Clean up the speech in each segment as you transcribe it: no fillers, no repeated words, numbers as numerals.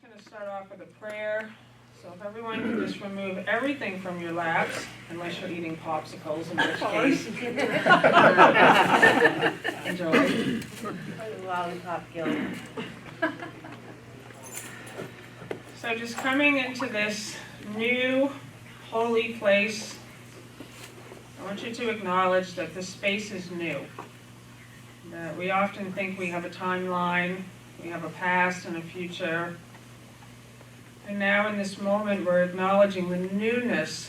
going to start off with a prayer. So if everyone can just remove everything from your laps, unless you're eating popsicles, in which case, enjoy. Lollipop guild. So just coming into this new holy place, I want you to acknowledge that the space is new. That we often think we have a timeline, we have a past and a future. And now in this moment we're acknowledging the newness,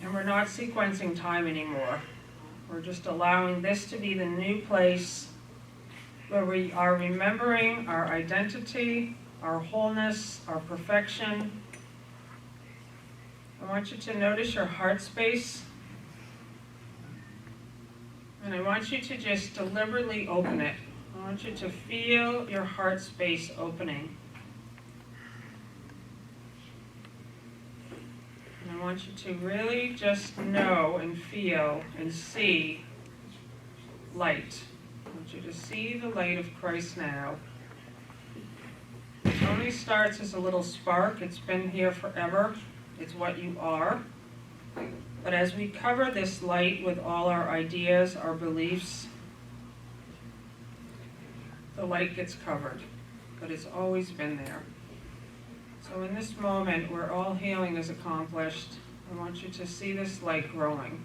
and we're not sequencing time anymore. We're just allowing this to be the new place where we are remembering our identity, our wholeness, our perfection. I want you to notice your heart space, and I want you to just deliberately open it. I want you to feel your heart space opening. And I want you to really just know and feel and see light. I want you to see the light of Christ now. It only starts as a little spark. It's been here forever. It's what you are. But as we cover this light with all our ideas, our beliefs, the light gets covered. But it's always been there. So in this moment where all healing is accomplished, I want you to see this light growing.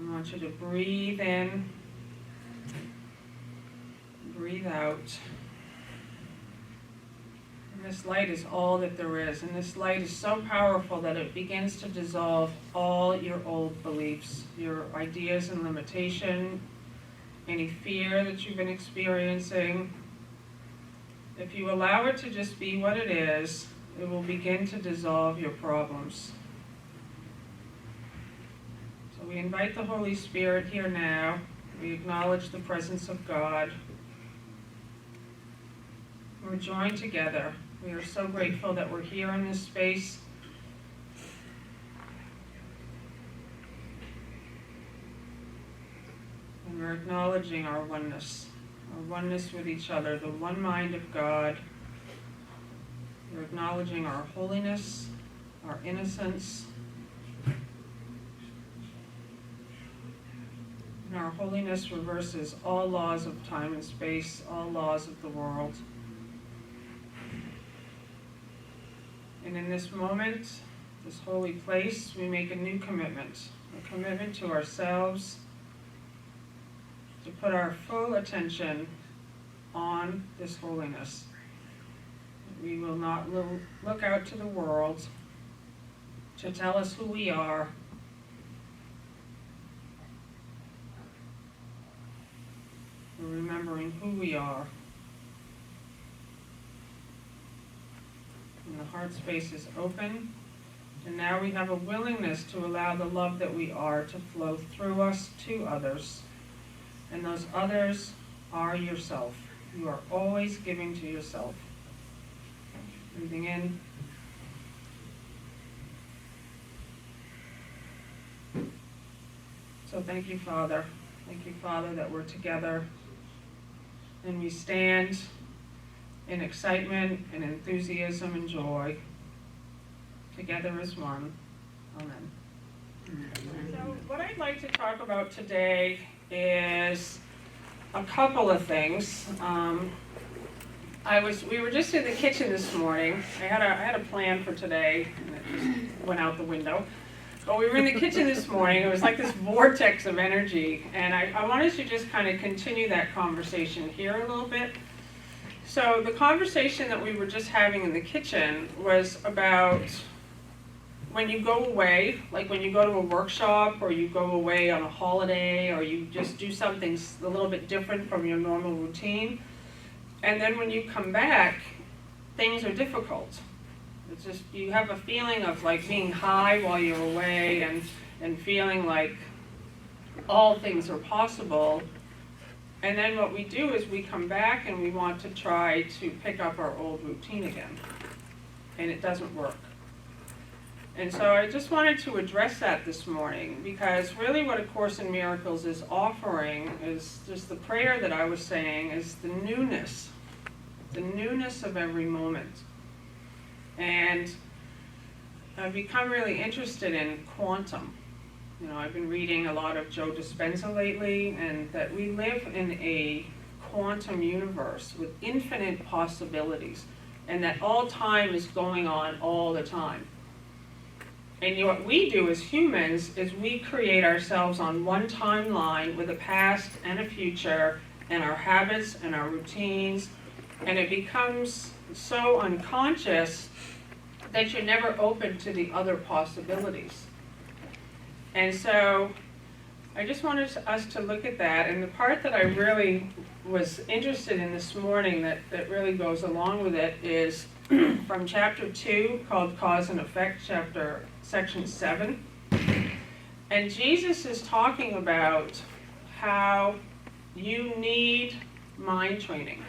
I want you to breathe in, breathe out. And this light is all that there is. And this light is so powerful that it begins to dissolve all your old beliefs, your ideas and limitation, any fear that you've been experiencing. If you allow it to just be what it is, it will begin to dissolve your problems. So we invite the Holy Spirit here now. We acknowledge the presence of God. We're joined together. We are so grateful that we're here in this space. And we're acknowledging our oneness with each other, the one mind of God. We're acknowledging our holiness, our innocence, and our holiness reverses all laws of time and space, all laws of the world. And in this moment, this holy place, we make a new commitment, a commitment to ourselves, to put our full attention on this holiness. We will not look out to the world to tell us who we are. We're remembering who we are. And the heart space is open. And now we have a willingness to allow the love that we are to flow through us to others. And those others are yourself. You are always giving to yourself. Breathing in. So thank you, Father. Thank you, Father, that we're together. And we stand in excitement and enthusiasm and joy, together as one. Amen. So what I'd like to talk about today is a couple of things. We were just in the kitchen this morning. I had a plan for today, and it just went out the window. But we were in the kitchen this morning. It was like this vortex of energy, and I wanted to just kind of continue that conversation here a little bit. So the conversation that we were just having in the kitchen was about when you go away, like when you go to a workshop or you go away on a holiday or you just do something a little bit different from your normal routine. And then when you come back, things are difficult. It's just, you have a feeling of like being high while you're away and feeling like all things are possible. And then what we do is we come back and we want to try to pick up our old routine again. And it doesn't work. And so I just wanted to address that this morning, because really what A Course in Miracles is offering is just the prayer that I was saying is the newness. the newness of every moment. And I've become really interested in quantum. You know, I've been reading a lot of Joe Dispenza lately, and that we live in a quantum universe with infinite possibilities, and that all time is going on all the time. And what we do as humans is we create ourselves on one timeline with a past and a future, and our habits and our routines, and it becomes so unconscious that you're never open to the other possibilities. And so I just wanted us to look at that, and the part that I really was interested in this morning that really goes along with it is from chapter 2, called Cause and Effect, section 7. And Jesus is talking about how you need mind training.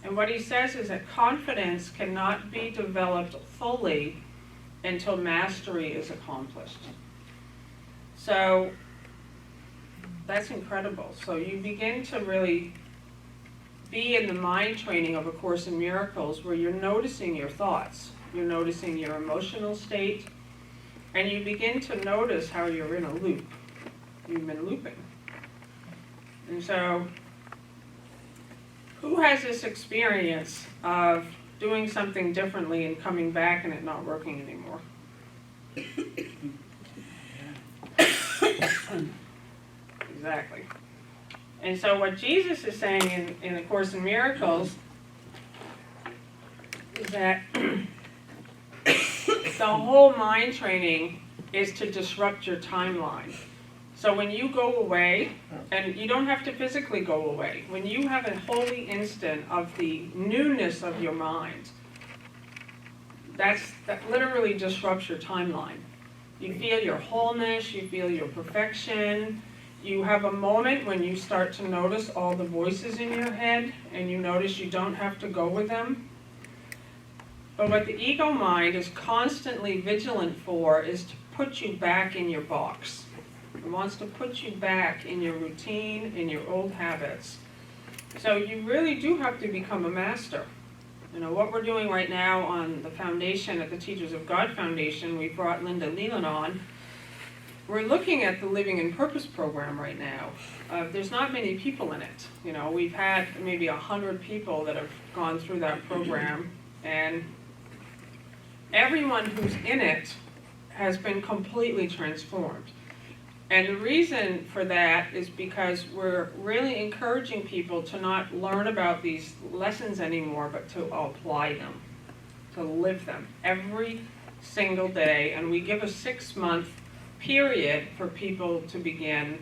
And what he says is that confidence cannot be developed fully until mastery is accomplished. So that's incredible. So you begin to really be in the mind training of A Course in Miracles, where you're noticing your thoughts, you're noticing your emotional state, and you begin to notice how you're in a loop. You've been looping. And so, who has this experience of doing something differently and coming back and it not working anymore? Exactly. And so what Jesus is saying in A Course in Miracles is that the whole mind training is to disrupt your timeline. So when you go away, and you don't have to physically go away, when you have a holy instant of the newness of your mind, that literally disrupts your timeline. You feel your wholeness, you feel your perfection. You have a moment when you start to notice all the voices in your head, and you notice you don't have to go with them. But what the ego mind is constantly vigilant for is to put you back in your box. It wants to put you back in your routine, in your old habits. So you really do have to become a master. You know, what we're doing right now on the foundation, at the Teachers of God Foundation, we brought Linda Leland on. We're looking at the Living in Purpose program right now. There's not many people in it. You know, we've had maybe 100 people that have gone through that program, and everyone who's in it has been completely transformed. And the reason for that is because we're really encouraging people to not learn about these lessons anymore, but to apply them, to live them every single day. And we give a 6-month period for people to begin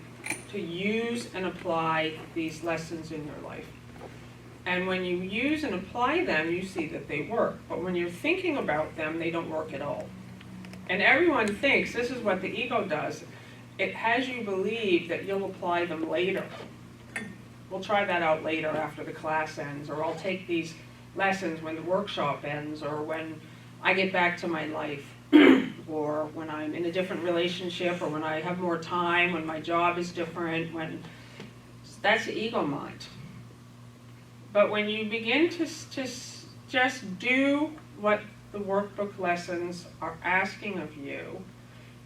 to use and apply these lessons in your life. And when you use and apply them, you see that they work. But when you're thinking about them, they don't work at all. And everyone thinks, this is what the ego does, it has you believe that you'll apply them later. We'll try that out later after the class ends, or I'll take these lessons when the workshop ends, or when I get back to my life, or when I'm in a different relationship, or when I have more time, when my job is different, when that's the ego mind. But when you begin to just do what the workbook lessons are asking of you,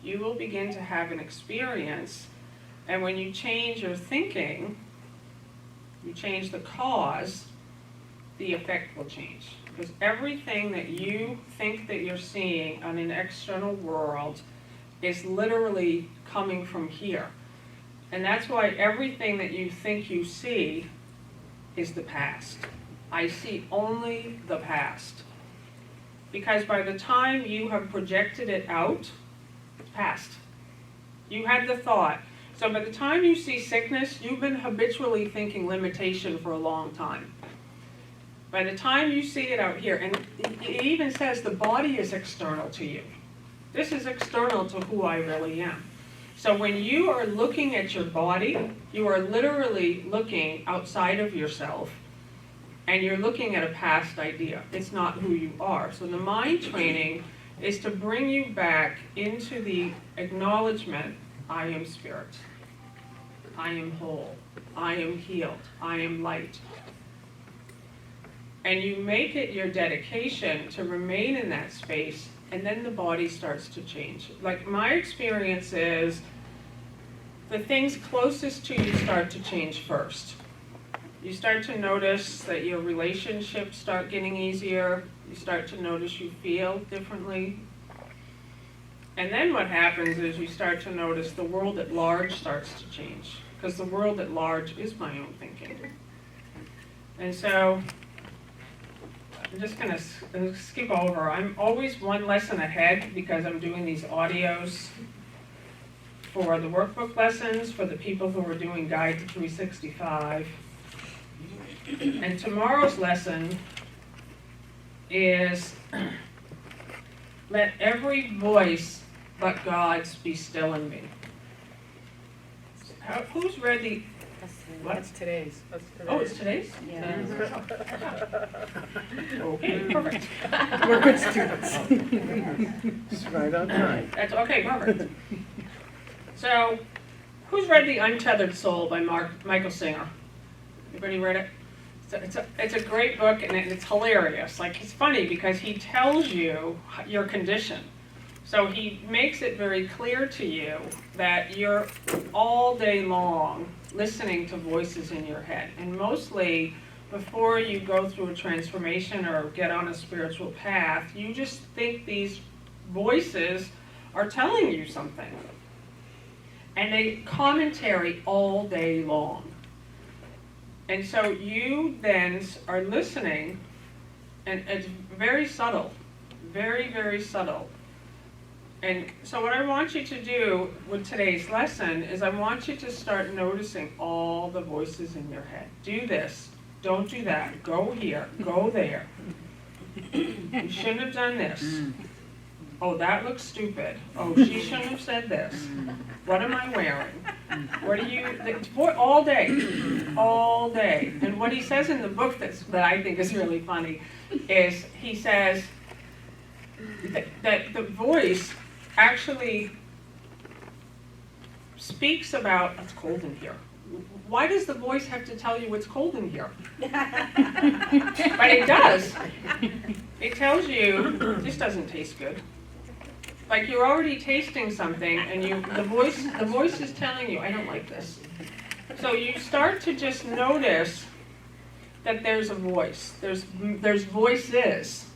you will begin to have an experience. And when you change your thinking, you change the cause, the effect will change. Because everything that you think that you're seeing on an external world is literally coming from here. And that's why everything that you think you see is the past. I see only the past. Because by the time you have projected it out, it's past. You had the thought. So by the time you see sickness, you've been habitually thinking limitation for a long time. By the time you see it out here, and it even says the body is external to you. This is external to who I really am. So when you are looking at your body, you are literally looking outside of yourself, and you're looking at a past idea. It's not who you are. So the mind training is to bring you back into the acknowledgement, I am spirit, I am whole, I am healed, I am light. And you make it your dedication to remain in that space, and then the body starts to change. Like my experience is, the things closest to you start to change first. You start to notice that your relationships start getting easier. You start to notice you feel differently. And then what happens is you start to notice the world at large starts to change, because the world at large is my own thinking. And so I'm just going to skip over. I'm always one lesson ahead because I'm doing these audios for the workbook lessons for the people who are doing Guide to 365. And tomorrow's lesson is let every voice but God's be still in me. Who's read the... What? That's today's. Oh, it's today's? Yeah. Okay, perfect. We're good students. It's right on time. That's okay, perfect. So, who's read The Untethered Soul by Michael Singer? Anybody read it? It's a great book, and it's hilarious. Like, it's funny because he tells you your condition. So he makes it very clear to you that you're all day long listening to voices in your head. And mostly, before you go through a transformation or get on a spiritual path, you just think these voices are telling you something. And they commentary all day long. And so you then are listening, and it's very subtle, very, very subtle. And so what I want you to do with today's lesson is I want you to start noticing all the voices in your head. Do this, don't do that, go here, go there. You shouldn't have done this. Oh, that looks stupid. Oh, she shouldn't have said this. What am I wearing? What do you, all day, all day. And what he says in the book that I think is really funny is he says that the voice actually speaks about, it's cold in here. Why does the voice have to tell you it's cold in here? But it does. It tells you, this doesn't taste good. Like you're already tasting something and the voice is telling you, I don't like this. So you start to just notice that there's a voice. There's voices.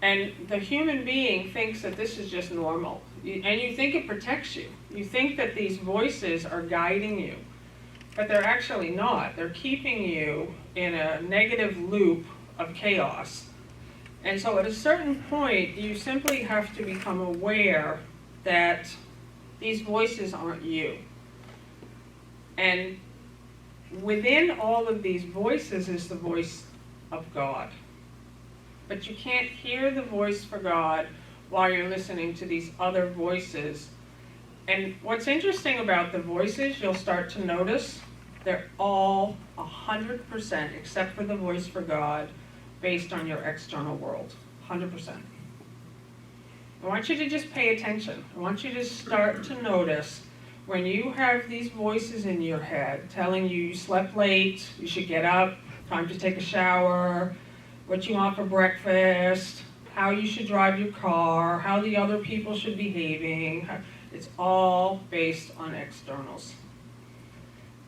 And the human being thinks that this is just normal. And you think it protects you. You think that these voices are guiding you. But they're actually not. They're keeping you in a negative loop of chaos. And so at a certain point, you simply have to become aware that these voices aren't you. And within all of these voices is the voice of God. But you can't hear the voice for God while you're listening to these other voices. And what's interesting about the voices, you'll start to notice, they're all 100%, except for the voice for God, based on your external world. 100%. I want you to just pay attention. I want you to start to notice when you have these voices in your head telling you slept late, you should get up, time to take a shower, what you want for breakfast, how you should drive your car, how the other people should be behaving. It's all based on externals.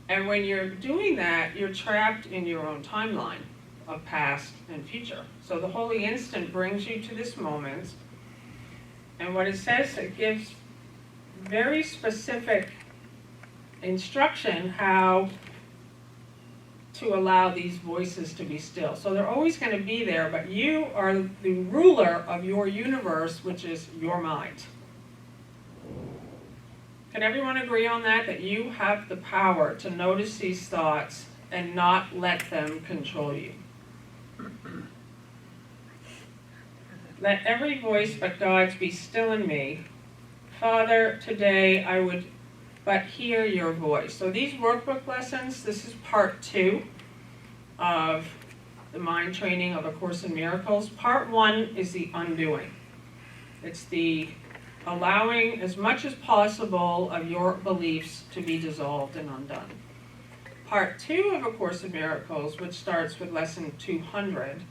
And when you're doing that, you're trapped in your own timeline of past and future. So the holy instant brings you to this moment, and what it says, it gives very specific instruction how to allow these voices to be still. So they're always going to be there, but you are the ruler of your universe, which is your mind. Can everyone agree on that? That you have the power to notice these thoughts and not let them control you. Let every voice but God's be still in me. Father, today I would but hear your voice. So these workbook lessons, this is part 2 of the mind training of A Course in Miracles. Part 1 is the undoing. It's the allowing as much as possible of your beliefs to be dissolved and undone. Part 2 of A Course in Miracles, which starts with lesson 200,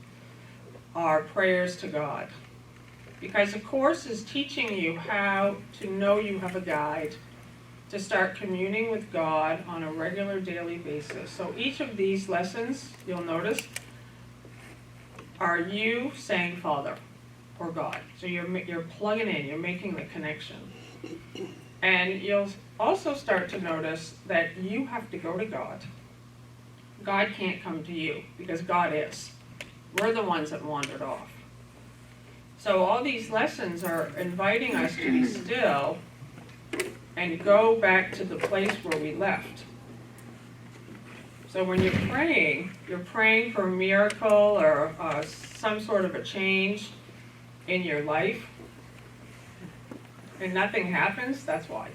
are prayers to God. Because the Course is teaching you how to know you have a guide, to start communing with God on a regular daily basis. So each of these lessons, you'll notice, are you saying Father or God. So you're plugging in, you're making the connection. And you'll also start to notice that you have to go to God. God can't come to you because God is. We're the ones that wandered off. So all these lessons are inviting us to be still and go back to the place where we left. So when you're praying for a miracle or some sort of a change in your life, and nothing happens, that's why.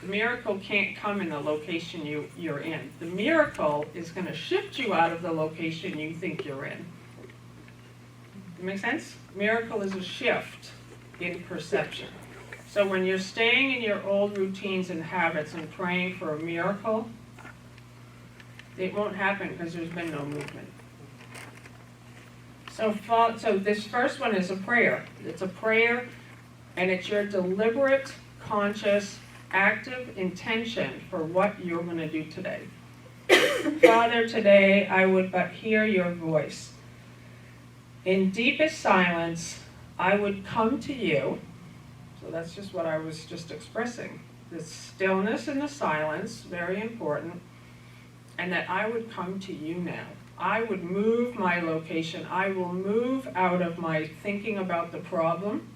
The miracle can't come in the location you're in. The miracle is going to shift you out of the location you think you're in. Does that make sense? Miracle is a shift in perception. So when you're staying in your old routines and habits and praying for a miracle, it won't happen because there's been no movement. So this first one is a prayer. It's a prayer, and it's your deliberate, conscious, active intention for what you're going to do today. Father, today I would but hear your voice. In deepest silence, I would come to you. So that's just what I was just expressing. The stillness and the silence, very important. And that I would come to you now. I would move my location. I will move out of my thinking about the problem.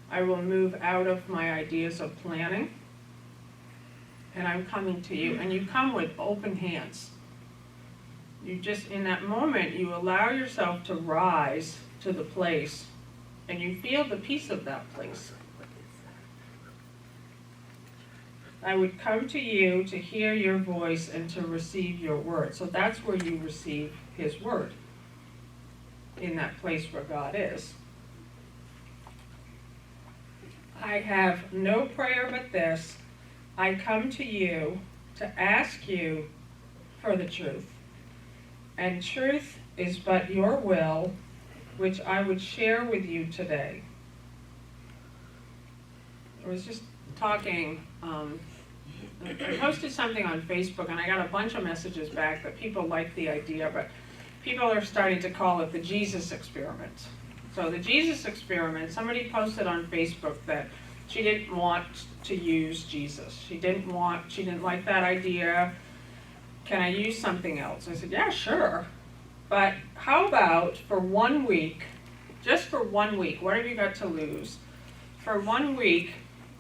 I will move out of my ideas of planning. And I'm coming to you. And you come with open hands. You just, in that moment, you allow yourself to rise to the place. And you feel the peace of that place. I would come to you to hear your voice and to receive your word. So that's where you receive his word, in that place where God is. I have no prayer but this. I come to you to ask you for the truth. And truth is but your will, which I would share with you today. I was just talking, I posted something on Facebook and I got a bunch of messages back that people like the idea, but people are starting to call it the Jesus experiment. So the Jesus experiment, somebody posted on Facebook that she didn't want to use Jesus. She didn't like that idea. Can I use something else? I said, yeah, sure. But how about for 1 week, just for 1 week, what have you got to lose? For 1 week,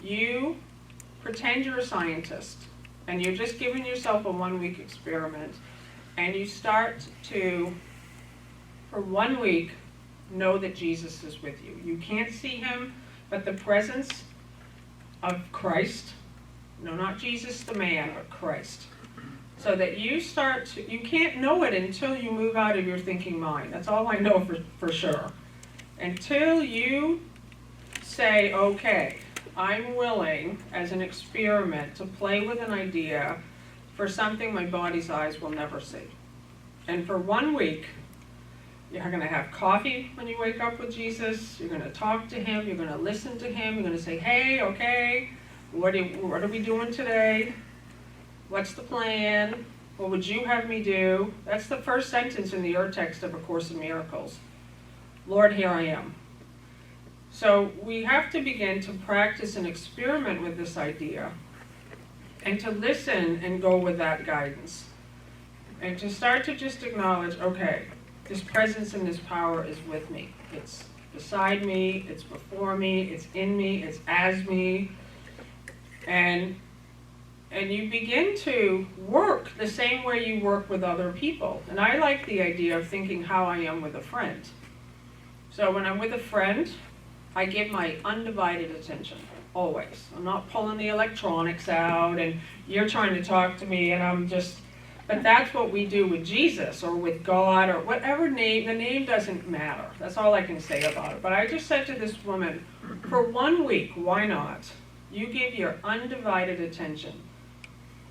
you pretend you're a scientist, and you're just giving yourself a 1 week experiment, and you start to, for 1 week, know that Jesus is with you. You can't see him, but the presence of Christ, no, not Jesus the man, but Christ. So that you start to, you can't know it until you move out of your thinking mind. That's all I know for sure. Until you say, okay, I'm willing, as an experiment, to play with an idea for something my body's eyes will never see. And for 1 week, you're going to have coffee when you wake up with Jesus. You're going to talk to him. You're going to listen to him. You're going to say, hey, okay, what are we doing today? What's the plan? What would you have me do? That's the first sentence in the text of A Course in Miracles. Lord, here I am. So we have to begin to practice and experiment with this idea and to listen and go with that guidance. And to start to just acknowledge, okay, this presence and this power is with me. It's beside me, it's before me, it's in me, it's as me. And you begin to work the same way you work with other people. And I like the idea of thinking how I am with a friend. So when I'm with a friend, I give my undivided attention, always. I'm not pulling the electronics out and you're trying to talk to me and I'm just, but that's what we do with Jesus or with God or whatever name, the name doesn't matter. That's all I can say about it. But I just said to this woman, for 1 week, why not? You give your undivided attention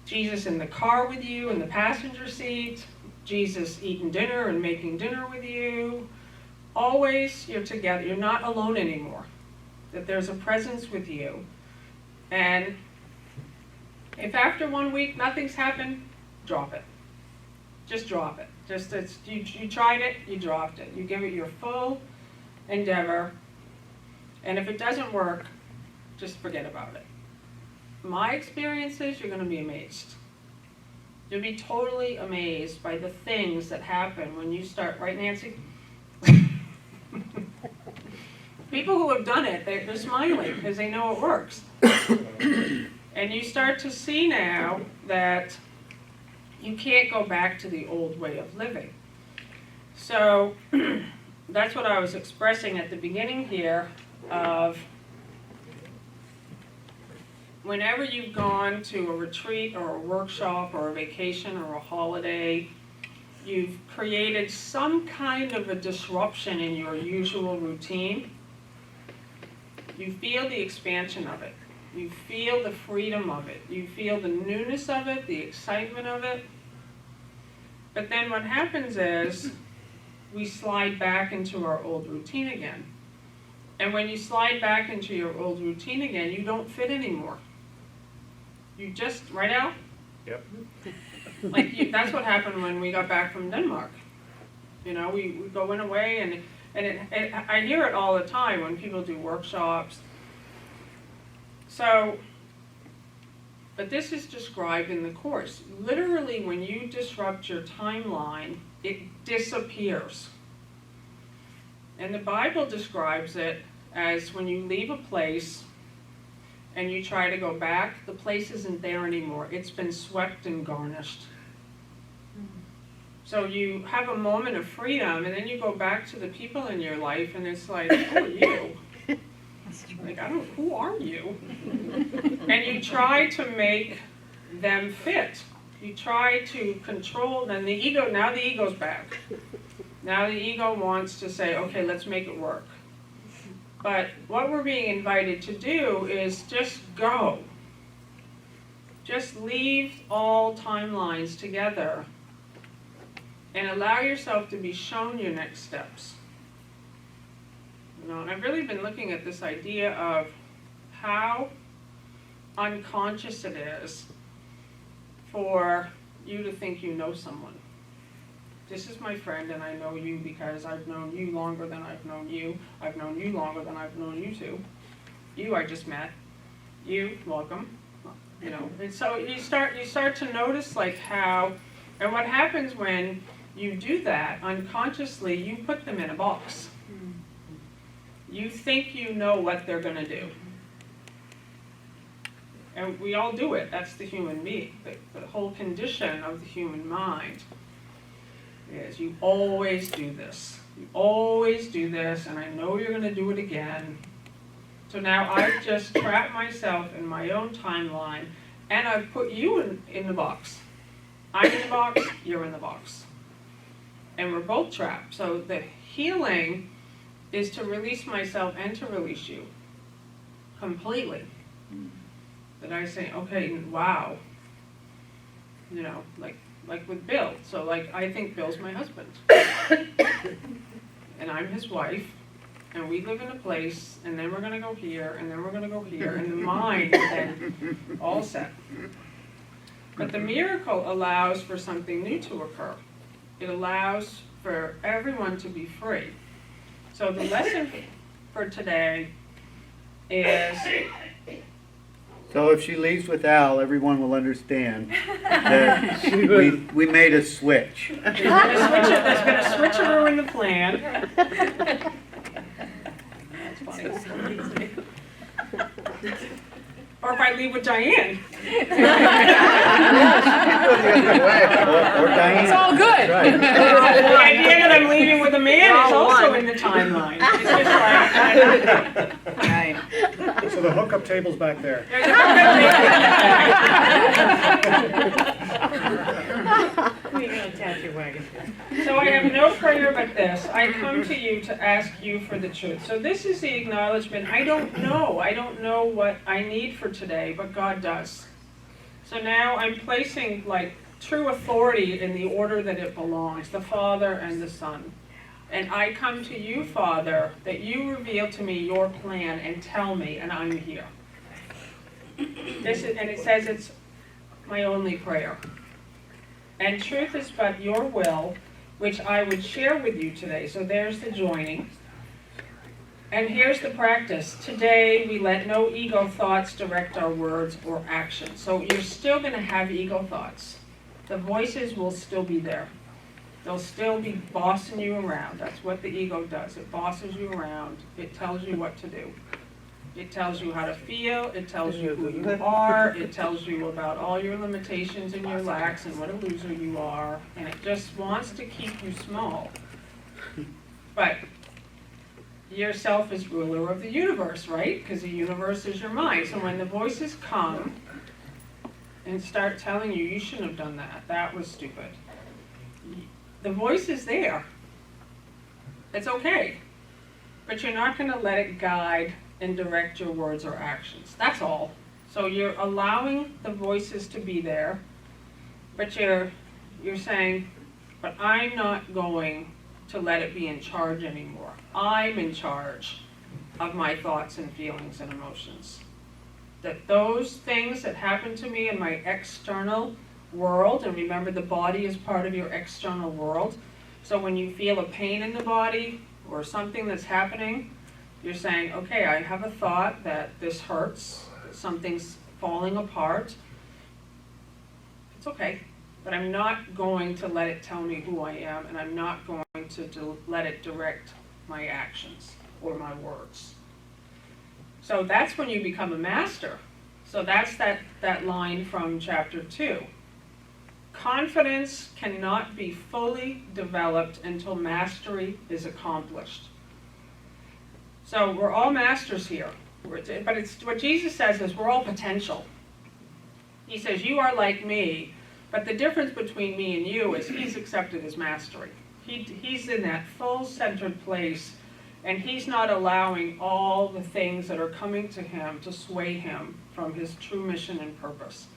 Jesus in the car with you, in the passenger seat, Jesus eating dinner and making dinner with you. Always you're together. You're not alone anymore. That there's a presence with you. And if after 1 week nothing's happened, drop it. Just drop it. You tried it, you dropped it. You give it your full endeavor. And if it doesn't work, just forget about it. My experience is you're going to be amazed. You'll be totally amazed by the things that happen when you start, right, Nancy? People who have done it, they're smiling because they know it works. And you start to see now that you can't go back to the old way of living. So that's what I was expressing at the beginning here of whenever you've gone to a retreat or a workshop or a vacation or a holiday, you've created some kind of a disruption in your usual routine. You feel the expansion of it. You feel the freedom of it. You feel the newness of it, the excitement of it. But then what happens is we slide back into our old routine again. And when you slide back into your old routine again, you don't fit anymore. You just, right, Al? Yep. That's what happened when we got back from Denmark. You know, we go in away, and I hear it all the time when people do workshops. So, but this is described in the Course. Literally, when you disrupt your timeline, it disappears. And the Bible describes it as when you leave a place and you try to go back, the place isn't there anymore. It's been swept and garnished. So you have a moment of freedom, and then you go back to the people in your life, and it's like, who are you? Like, who are you? And you try to make them fit. You try to control, now the ego's back. Now the ego wants to say, okay, let's make it work. But what we're being invited to do is just go. Just leave all timelines together and allow yourself to be shown your next steps. You know, and I've really been looking at this idea of how unconscious it is for you to think you know someone. This is my friend, and I know you because I've known you longer than I've known you. I've known you longer than I've known you two. You I just met. You, welcome. You know, and so you start to notice like how, and what happens when you do that unconsciously, you put them in a box. You think you know what they're going to do. And we all do it. That's the human being. The whole condition of the human mind is you always do this. You always do this, and I know you're going to do it again. So now I've just trapped myself in my own timeline, and I've put you in the box. I'm in the box, you're in the box. And we're both trapped. So the healing is to release myself and to release you completely. That I say, okay, wow. You know, like with Bill. So like, I think Bill's my husband. And I'm his wife. And we live in a place, and then we're going to go here, and then we're going to go here. And the mind is then all set. But the miracle allows for something new to occur. It allows for everyone to be free. So the lesson for today is... So if she leaves with Al, everyone will understand that we made a switch. There's been a switcheroo in the plan. That's funny. Or if I leave with Diane. Or Diane. It's all good. Right. The idea that I'm leaving with a man is also in the timeline. It's just like, Right. So the hookup table's back there. there's a You're gonna tap your wagon. So I have no prayer but this. I come to you to ask you for the truth. So this is the acknowledgement. I don't know. I don't know what I need for today, but God does. So now I'm placing like true authority in the order that it belongs, the Father and the Son. And I come to you, Father, that you reveal to me your plan and tell me, and I'm here. And it says it's my only prayer. And truth is but your will, which I would share with you today. So there's the joining. And here's the practice. Today, we let no ego thoughts direct our words or actions. So you're still going to have ego thoughts. The voices will still be there. They'll still be bossing you around. That's what the ego does. It bosses you around. It tells you what to do. It tells you how to feel. It tells you who you are. It tells you about all your limitations and your lacks and what a loser you are. And it just wants to keep you small. But yourself is ruler of the universe, right? Because the universe is your mind. So when the voices come and start telling you, you shouldn't have done that, that was stupid. The voice is there. It's okay. But you're not going to let it guide and direct your words or actions. That's all. So you're allowing the voices to be there, but you're saying, but I'm not going to let it be in charge anymore. I'm in charge of my thoughts and feelings and emotions. That those things that happen to me in my external world, and remember the body is part of your external world, so when you feel a pain in the body or something that's happening, you're saying, okay, I have a thought that this hurts, that something's falling apart. It's okay. But I'm not going to let it tell me who I am, and I'm not going to let it direct my actions or my words. So that's when you become a master. So that's that line from chapter 2. Confidence cannot be fully developed until mastery is accomplished. So we're all masters here. But it's what Jesus says is we're all potential. He says, you are like me. But the difference between me and you is he's accepted his mastery. He's in that full centered place, and he's not allowing all the things that are coming to him to sway him from his true mission and purpose.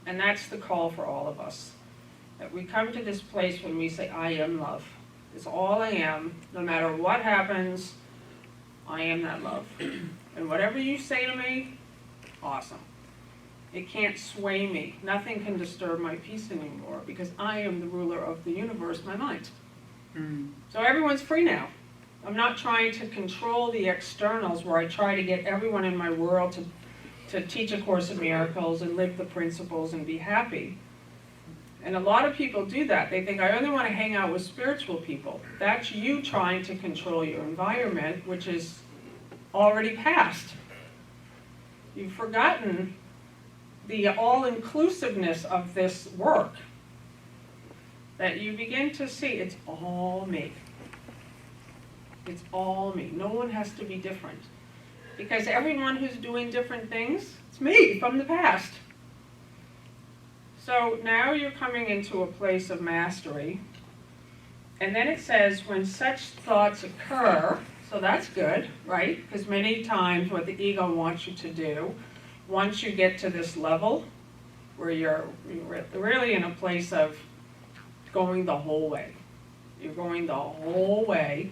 And that's the call for all of us. That we come to this place when we say, I am love. It's all I am. No matter what happens, I am that love. And whatever you say to me, awesome. It can't sway me. Nothing can disturb my peace anymore because I am the ruler of the universe, my mind. So everyone's free now. I'm not trying to control the externals where I try to get everyone in my world to teach A Course in Miracles and live the principles and be happy. And a lot of people do that. They think, I only want to hang out with spiritual people. That's you trying to control your environment, which is already past. You've forgotten the all-inclusiveness of this work, that you begin to see it's all me. It's all me. No one has to be different. Because everyone who's doing different things, it's me from the past. So now you're coming into a place of mastery. And then it says, when such thoughts occur, so that's good, right? Because many times what the ego wants you to do, once you get to this level where you're really in a place of going the whole way. You're going the whole way.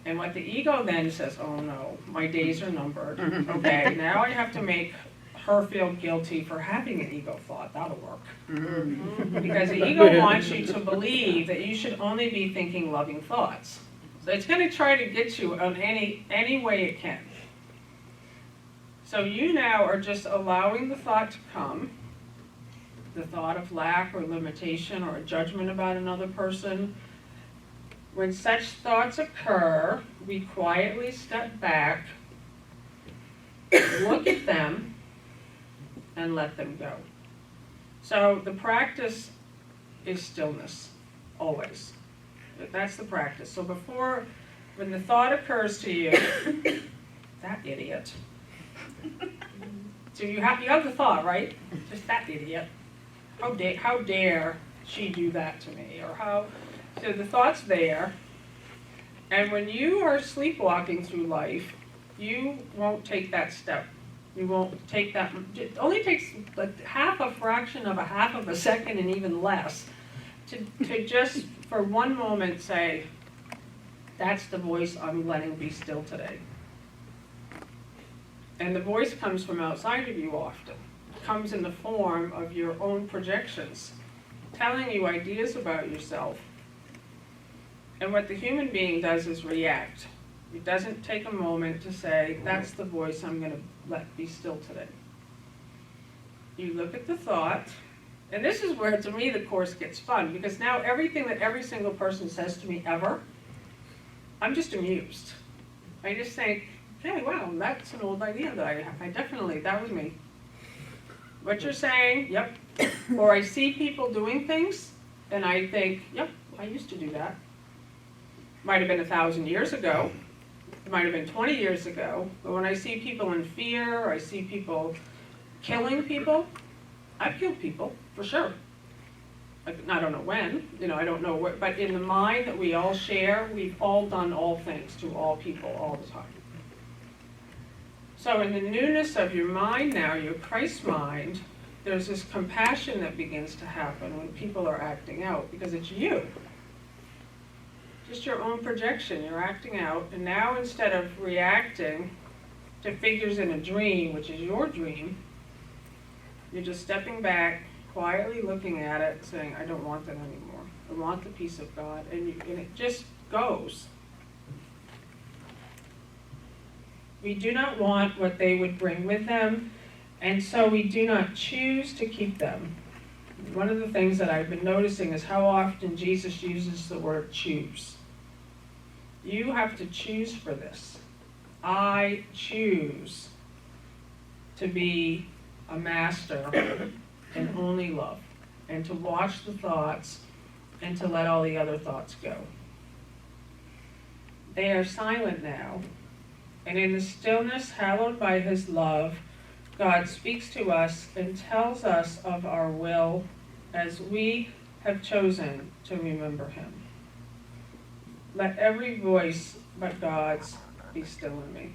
And what the ego then says, oh no, my days are numbered. Okay, now I have to make her feel guilty for having an ego thought. That'll work. Because the ego wants you to believe that you should only be thinking loving thoughts. So it's going to try to get you on any way it can. So you now are just allowing the thought to come, the thought of lack or limitation or a judgment about another person. When such thoughts occur, we quietly step back, look at them, and let them go. So the practice is stillness, always. That's the practice. So when the thought occurs to you, that idiot. So you have the thought, right? Just that idiot. How dare she do that to me? So the thought's there. And when you are sleepwalking through life, you won't take that step You won't take that, it only takes like half a fraction of a second and even less to just for one moment say, that's the voice I'm letting be still today. And the voice comes from outside of you often. It comes in the form of your own projections, telling you ideas about yourself. And what the human being does is react. It doesn't take a moment to say, that's the voice I'm going to let be still today. You look at the thought, and this is where, to me, the course gets fun, because now everything that every single person says to me ever, I'm just amused. I just think, hey, wow, that's an old idea that I definitely, that was me. What you're saying, yep. Or I see people doing things, and I think, yep, I used to do that. Might have been 1,000 years ago. It might have been 20 years ago. But when I see people in fear, or I see people killing people, I've killed people, for sure. I don't know when, I don't know what, but in the mind that we all share, we've all done all things to all people all the time. So in the newness of your mind now, your Christ mind, there's this compassion that begins to happen when people are acting out, because it's you. Just your own projection, you're acting out, and now instead of reacting to figures in a dream, which is your dream, you're just stepping back, quietly looking at it, saying, I don't want that anymore. I want the peace of God, and it just goes. We do not want what they would bring with them, and so we do not choose to keep them. One of the things that I've been noticing is how often Jesus uses the word choose. You have to choose for this. I choose to be a master and only love, and to watch the thoughts and to let all the other thoughts go. They are silent now, and in the stillness hallowed by His love, God speaks to us and tells us of our will as we have chosen to remember Him. Let every voice but God's be still in me.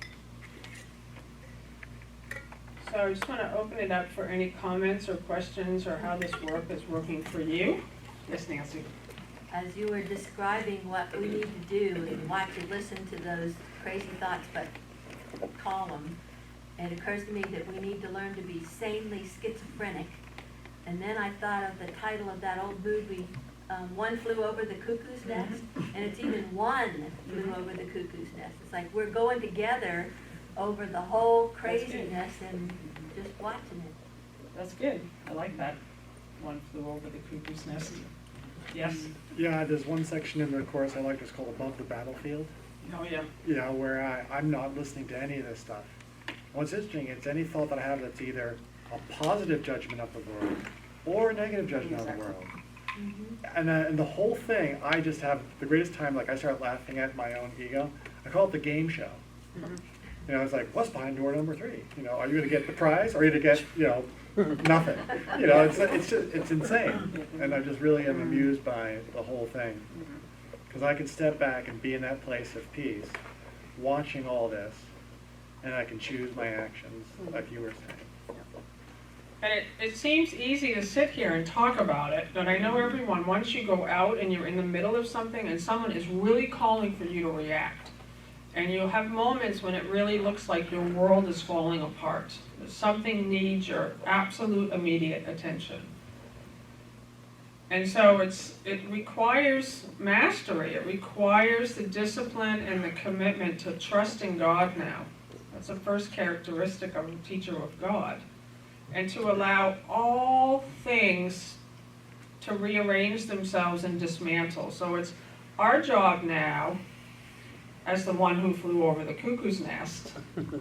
So I just want to open it up for any comments or questions or how this work is working for you. Yes, Nancy. As you were describing what we need to do and why to listen to those crazy thoughts, but call them, it occurs to me that we need to learn to be sanely schizophrenic. And then I thought of the title of that old movie, One Flew Over the Cuckoo's Nest, and it's even one flew over the cuckoo's nest. It's like we're going together over the whole craziness and just watching it. That's good. I like that. One flew over the cuckoo's nest. Yes? Yeah, there's one section in the course I like, it's called Above the Battlefield. Oh, yeah. Where I'm not listening to any of this stuff. What's interesting, it's any thought that I have that's either a positive judgment of the world or a negative judgment of the world. And the whole thing, I just have the greatest time, like I start laughing at my own ego. I call it the game show. It's like, what's behind door number 3? Are you going to get the prize, or are you going to get, nothing? It's insane. And I just really am amused by the whole thing. Because I can step back and be in that place of peace, watching all this, and I can choose my actions, like you were saying. And it seems easy to sit here and talk about it, but I know everyone, once you go out and you're in the middle of something and someone is really calling for you to react, and you'll have moments when it really looks like your world is falling apart. Something needs your absolute immediate attention. And so it requires mastery. It requires the discipline and the commitment to trusting God now. That's the first characteristic of a teacher of God. And to allow all things to rearrange themselves and dismantle. So it's our job now, as the one who flew over the cuckoo's nest,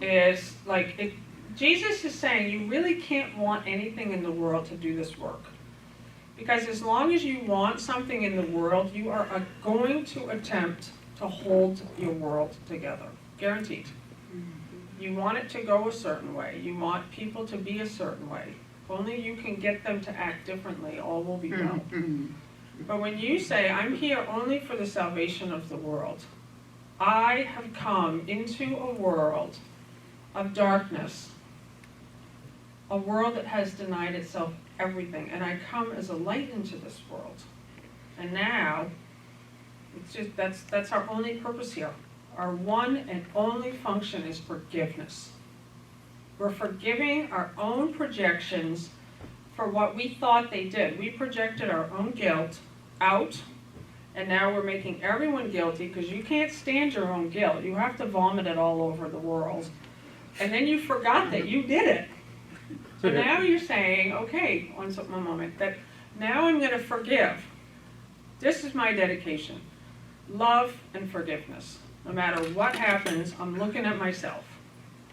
is like, Jesus is saying you really can't want anything in the world to do this work. Because as long as you want something in the world, you are going to attempt to hold your world together. Guaranteed. You want it to go a certain way. You want people to be a certain way. If only you can get them to act differently, all will be well. But when you say, I'm here only for the salvation of the world, I have come into a world of darkness a world that has denied itself everything, and I come as a light into this world. And now, it's just, that's our only purpose here. Our one and only function is forgiveness. We're forgiving our own projections for what we thought they did. We projected our own guilt out, and now we're making everyone guilty because you can't stand your own guilt. You have to vomit it all over the world. And then you forgot that you did it. So now you're saying, okay, one moment, that now I'm going to forgive. This is my dedication. Love and forgiveness. No matter what happens, I'm looking at myself.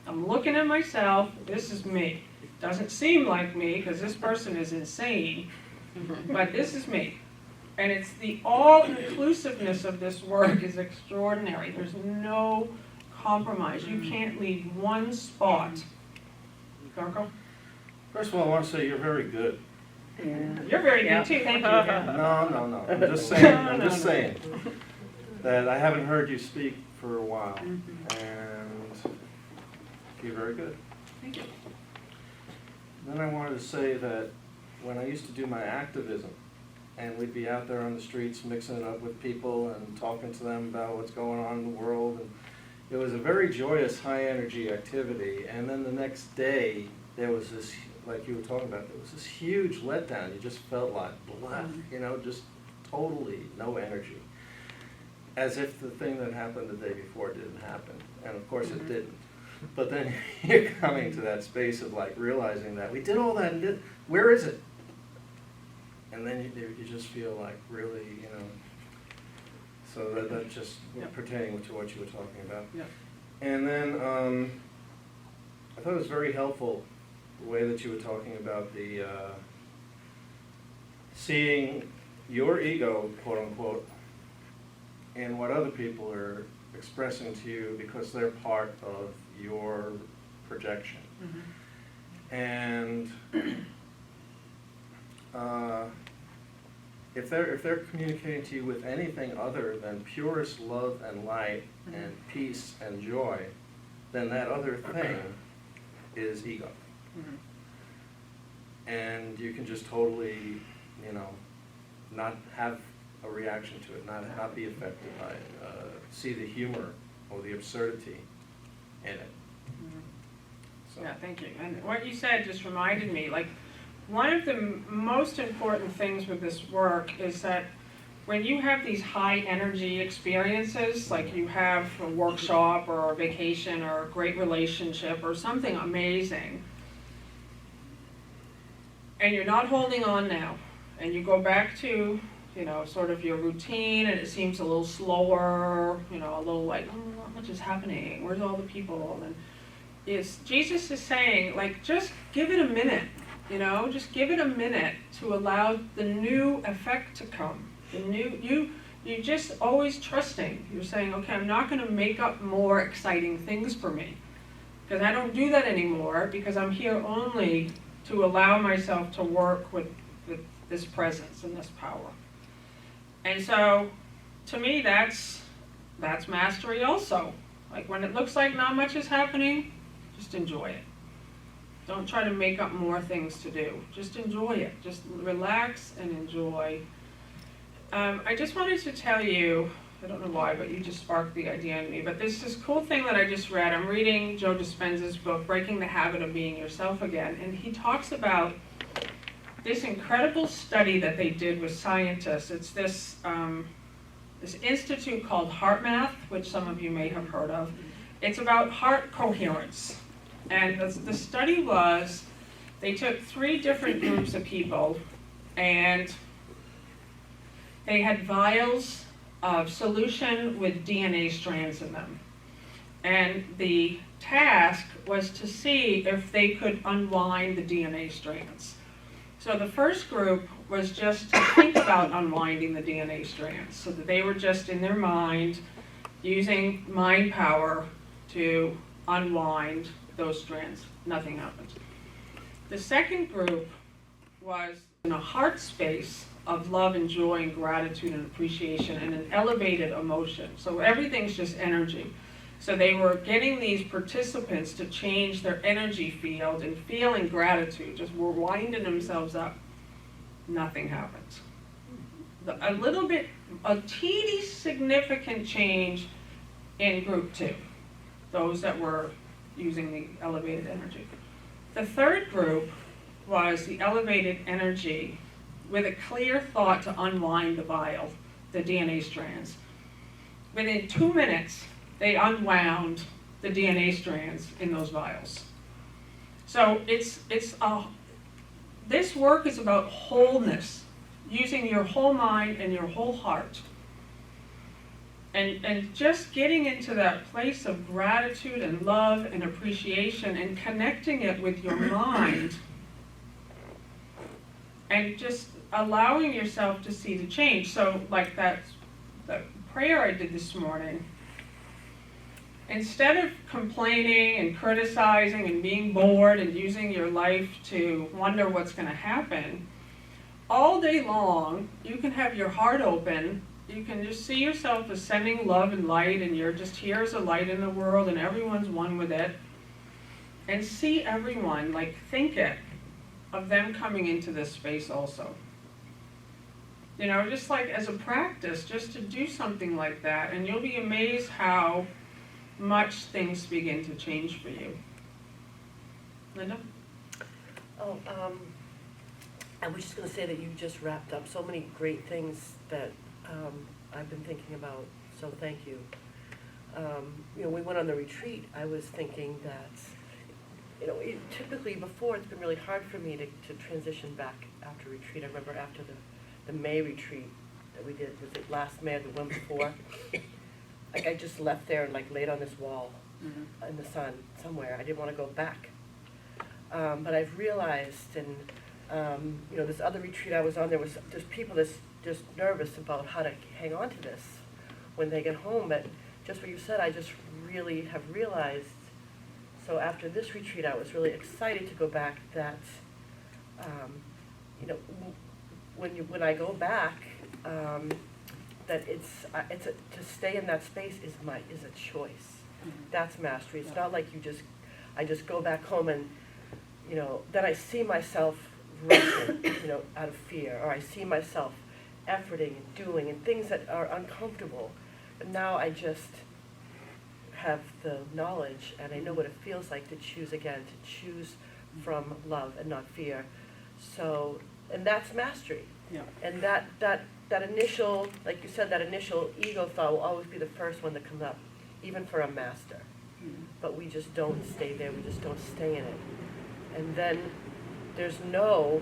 I'm looking at myself. This is me. Doesn't seem like me because this person is insane, but this is me. And it's the all-inclusiveness of this work is extraordinary. There's no compromise. You can't leave one spot. Darko? First of all, I want to say you're very good. You're very good too, thank you. No. I'm just saying that I haven't heard you speak for a while, and you're very good. Thank you. Then I wanted to say that when I used to do my activism, and we'd be out there on the streets mixing it up with people and talking to them about what's going on in the world, and it was a very joyous, high-energy activity. And then the next day, there was this, like you were talking about, there was this huge letdown. You just felt like, blah, just totally no energy. As if the thing that happened the day before didn't happen. And of course it didn't. But then you're coming to that space of like realizing that we did all that and where is it? And then you just feel like really, so that's just pertaining to what you were talking about. Yeah. And then I thought it was very helpful the way that you were talking about the seeing your ego, quote unquote, and what other people are expressing to you because they're part of your projection. Mm-hmm. And if they're communicating to you with anything other than purest love and light and peace and joy, then that other thing is ego. Mm-hmm. And you can just totally, not have a reaction to it, not be affected by it, see the humor or the absurdity in it. Mm-hmm. So. Yeah, thank you. And what you said just reminded me, like, one of the most important things with this work is that when you have these high energy experiences, like you have a workshop or a vacation or a great relationship or something amazing, and you're not holding on now, and you go back to, sort of your routine, and it seems a little slower, a little like, oh, not much is happening, where's all the people? And Jesus is saying, like, just give it a minute, just give it a minute to allow the new effect to come. The new, you're just always trusting. You're saying, okay, I'm not going to make up more exciting things for me, because I don't do that anymore, because I'm here only to allow myself to work with this presence and this power. And so, to me, that's mastery also. Like, when it looks like not much is happening, just enjoy it. Don't try to make up more things to do. Just enjoy it. Just relax and enjoy. I just wanted to tell you, I don't know why, but you just sparked the idea in me, but there's this cool thing that I just read. I'm reading Joe Dispenza's book, Breaking the Habit of Being Yourself Again, and he talks about this incredible study that they did with scientists. It's this institute called HeartMath, which some of you may have heard of. It's about heart coherence. And the study was, they took 3 different groups of people, and they had vials of solution with DNA strands in them. And the task was to see if they could unwind the DNA strands. So the first group was just to think about unwinding the DNA strands, so that they were just in their mind, using mind power to unwind those strands. Nothing happened. The second group was in a heart space of love and joy and gratitude and appreciation and an elevated emotion. So everything's just energy. So they were getting these participants to change their energy field and feeling gratitude, just were winding themselves up. Nothing happens. A teeny significant change in group 2, those that were using the elevated energy. The third group was the elevated energy with a clear thought to unwind the vial, the DNA strands. Within 2 minutes, they unwound the DNA strands in those vials. So this work is about wholeness, using your whole mind and your whole heart. And just getting into that place of gratitude and love and appreciation and connecting it with your mind and just allowing yourself to see the change. So like that prayer I did this morning, instead of complaining and criticizing and being bored and using your life to wonder what's going to happen, all day long you can have your heart open. You can just see yourself as sending love and light, and you're just here as a light in the world, and everyone's one with it. And see everyone, like think it, of them coming into this space also. You know, just like as a practice, just to do something like that, and you'll be amazed how much things begin to change for you. Linda? Oh, I was just going to say that you just wrapped up so many great things that I've been thinking about, so thank you. You know, we went on the retreat. I was thinking that, you know, typically before it's been really hard for me to transition back after retreat. I remember after the May retreat that we did, was it last May or the one before? Like I just left there and like laid on this wall in the sun somewhere. I didn't want to go back. But I've realized, and you know, this other retreat I was on, there's people that's just nervous about how to hang on to this when they get home. But just what you said, I just really have realized. So after this retreat, I was really excited to go back. That you know, when I go back, that to stay in that space is a choice. That's mastery. It's not like I just go back home and, you know, then I see myself rushing, you know, out of fear, or I see myself efforting and doing and things that are uncomfortable. But now I just have the knowledge and I know what it feels like to choose again, to choose from love and not fear. So, and that's mastery. Yeah. And that initial, like you said, that initial ego thought will always be the first one that comes up, even for a master. But we just don't stay there, we just don't stay in it. And then there's no,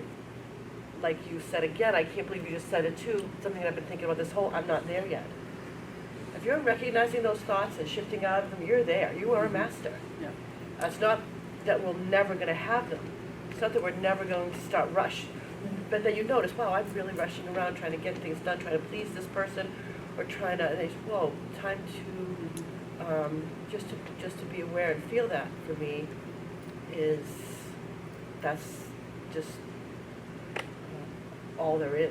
like you said again, I can't believe you just said it too, something that I've been thinking about this whole, I'm not there yet. If you're recognizing those thoughts and shifting out of them, you're there, you are a master. Yeah. It's not that we're never going to have them. It's not that we're never going to start rush. But then you notice, wow, I'm really rushing around trying to get things done, trying to please this person, or trying to, and they say, whoa, time to, just to be aware and feel that for me that's just all there is.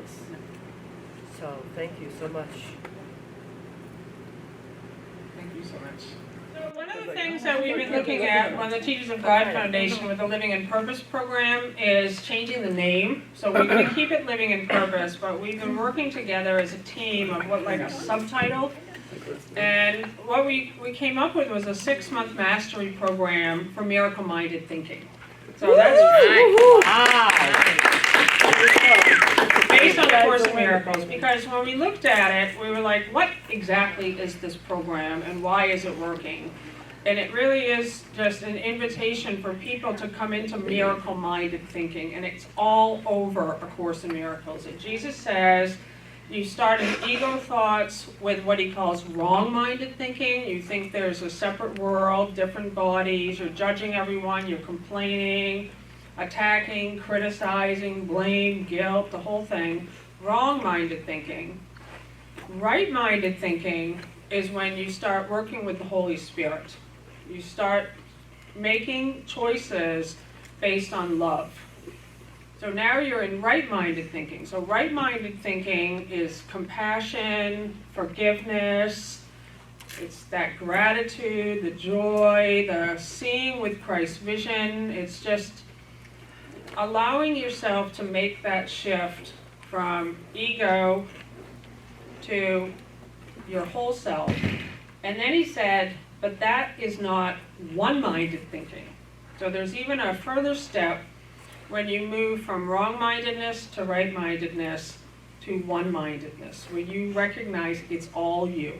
So thank you so much. Thank you so much. So one of the things that we've been looking at on the Teachers of God Foundation with the Living in Purpose program is changing the name. So we're going to keep it Living in Purpose, but we've been working together as a team of what, like a subtitle. And what we came up with was a 6-month mastery program for miracle-minded thinking. So that's based on the Course in Miracles, because when we looked at it, we were like, what exactly is this program and why is it working? And it really is just an invitation for people to come into miracle-minded thinking, and it's all over A Course in Miracles. And Jesus says, you start in ego thoughts with what he calls wrong-minded thinking. You think there's a separate world, different bodies, you're judging everyone, you're complaining, attacking, criticizing, blame, guilt, the whole thing. Wrong-minded thinking. Right-minded thinking is when you start working with the Holy Spirit. You start making choices based on love. So now you're in right-minded thinking. So right-minded thinking is compassion, forgiveness, It's that gratitude, the joy, the seeing with Christ's vision. It's just allowing yourself to make that shift from ego to your whole self. And then he said, but that is not one-minded thinking. So there's even a further step when you move from wrong-mindedness to right-mindedness to one-mindedness, where you recognize it's all you.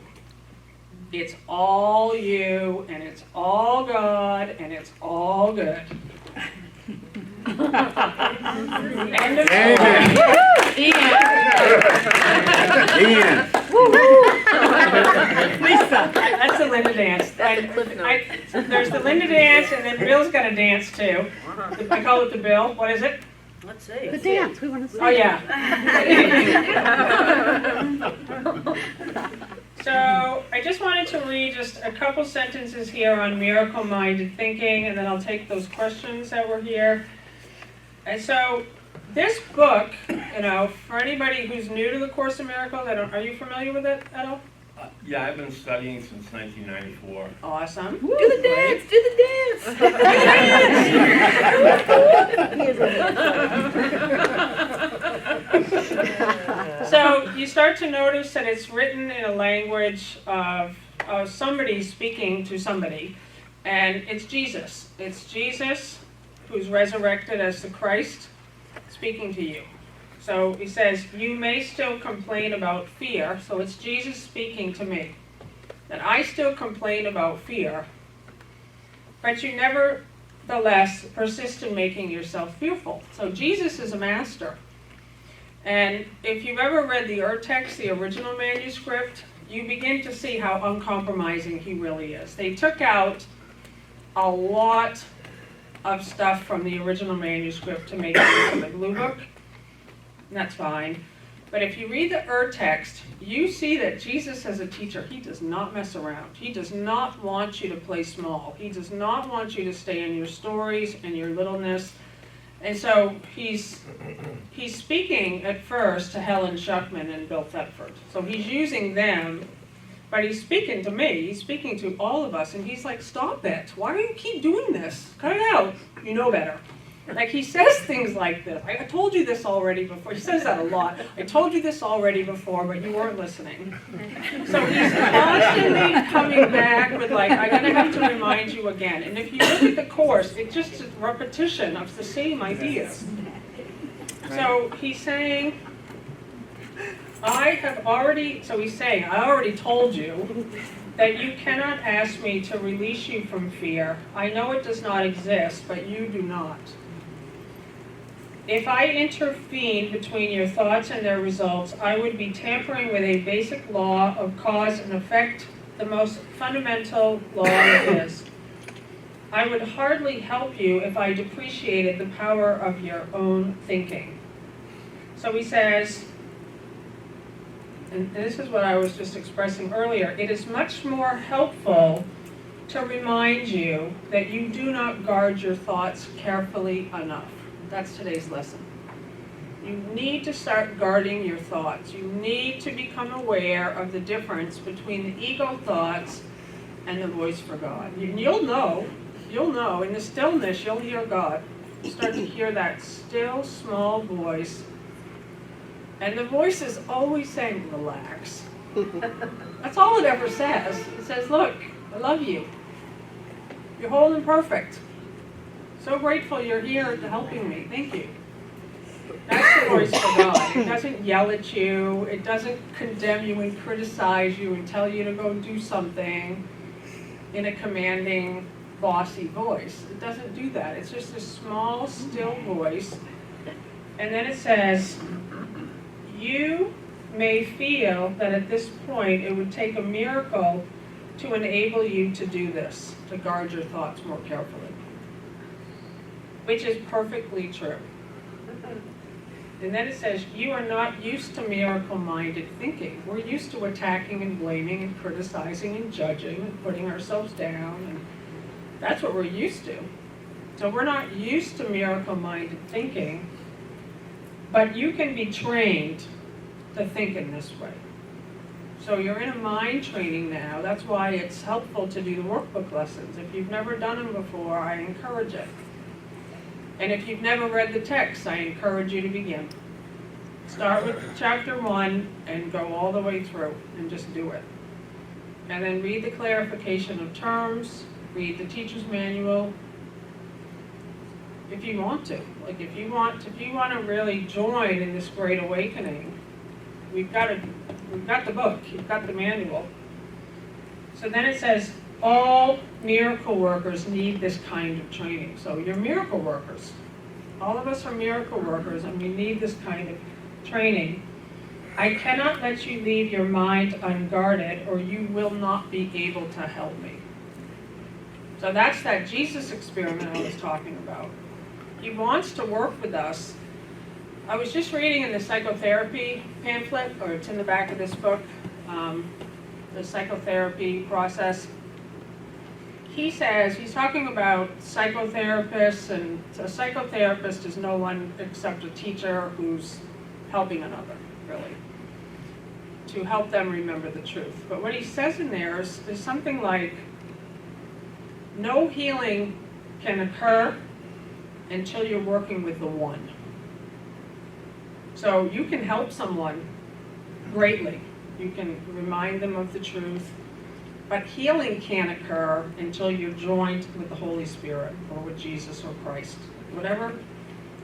It's all you, and it's all God, and it's all good. End of Amen. Ian. Lisa. That's the Linda dance. There's the Linda dance, and then Bill's got a dance too. I call it the Bill. What is it? Let's see. The dance, we want to see. Oh, yeah. So I just wanted to read just a couple sentences here on miracle-minded thinking, and then I'll take those questions that were here. And so this book, for anybody who's new to the Course in Miracles, are you familiar with it at all? Yeah, I've been studying since 1994. Awesome. Do the dance, do the dance. So you start to notice that it's written in a language of somebody speaking to somebody, and it's Jesus. It's Jesus who's resurrected as the Christ speaking to you. So he says, you may still complain about fear, so it's Jesus speaking to me, that I still complain about fear, but you nevertheless persist in making yourself fearful. So Jesus is a master. And if you've ever read the text, the original manuscript, you begin to see how uncompromising he really is. They took out a lot of stuff from the original manuscript to make it into the Blue Book. And that's fine. But if you read the text, you see that Jesus as a teacher, he does not mess around. He does not want you to play small. He does not want you to stay in your stories and your littleness. And so he's speaking at first to Helen Schuckman and Bill Thetford. So he's using them, but he's speaking to me. He's speaking to all of us. And he's like, stop it. Why do you keep doing this? Cut it out. You know better. Like he says things like this. I told you this already before. He says that a lot. I told you this already before, but you weren't listening. So he's constantly coming back with like, I'm going to have to remind you again. And if you look at the Course, it's just a repetition of the same ideas. So he's saying, I already told you that you cannot ask me to release you from fear. I know it does not exist, but you do not. If I intervene between your thoughts and their results, I would be tampering with a basic law of cause and effect, the most fundamental law there is. I would hardly help you if I depreciated the power of your own thinking. So he says, and this is what I was just expressing earlier, it is much more helpful to remind you that you do not guard your thoughts carefully enough. That's today's lesson. You need to start guarding your thoughts. You need to become aware of the difference between the ego thoughts and the voice for God. You'll know, in the stillness, you'll hear God. You start to hear that still, small voice. And the voice is always saying, relax. That's all it ever says. It says, look, I love you. You're whole and perfect. So grateful you're here helping me. Thank you. That's the voice for God. It doesn't yell at you. It doesn't condemn you and criticize you and tell you to go do something in a commanding, bossy voice. It doesn't do that. It's just a small, still voice. And then it says, you may feel that at this point it would take a miracle to enable you to do this, to guard your thoughts more carefully. Which is perfectly true. And then it says, you are not used to miracle-minded thinking. We're used to attacking and blaming and criticizing and judging and putting ourselves down. And that's what we're used to. So we're not used to miracle-minded thinking, but you can be trained to think in this way. So you're in a mind training now. That's why it's helpful to do the workbook lessons. If you've never done them before, I encourage it. And if you've never read the text, I encourage you to begin. Start with chapter 1 and go all the way through and just do it. And then read the clarification of terms, read the teacher's manual, if you want to. Like if you want to really join in this great awakening, we've got the book, you've got the manual. So then it says, all miracle workers need this kind of training. So you're miracle workers. All of us are miracle workers, and we need this kind of training. I cannot let you leave your mind unguarded, or you will not be able to help me. So that's that Jesus experiment I was talking about. He wants to work with us. I was just reading in the psychotherapy pamphlet, or it's in the back of this book, the psychotherapy process. He says, he's talking about psychotherapists, and a psychotherapist is no one except a teacher who's helping another, really, to help them remember the truth. But what he says in there is something like, no healing can occur until you're working with the one. So you can help someone greatly. You can remind them of the truth. But healing can't occur until you're joined with the Holy Spirit or with Jesus or Christ. Whatever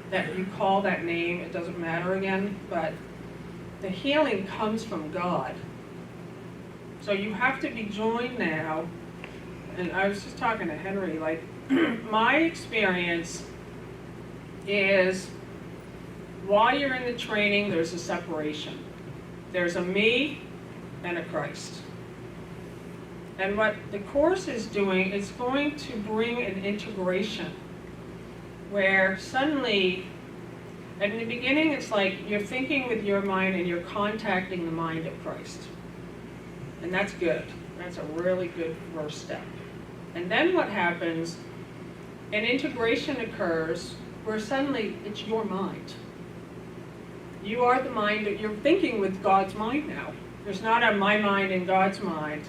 that you call that name, it doesn't matter again, but the healing comes from God. So you have to be joined now. And I was just talking to Henry, like, my experience is while you're in the training, there's a separation. There's a me and a Christ. And what the Course is doing is going to bring an integration where suddenly, in the beginning, it's like you're thinking with your mind and you're contacting the mind of Christ. And that's good. That's a really good first step. And then what happens, an integration occurs where suddenly it's your mind. You are the mind, you're thinking with God's mind now. There's not a my mind and God's mind.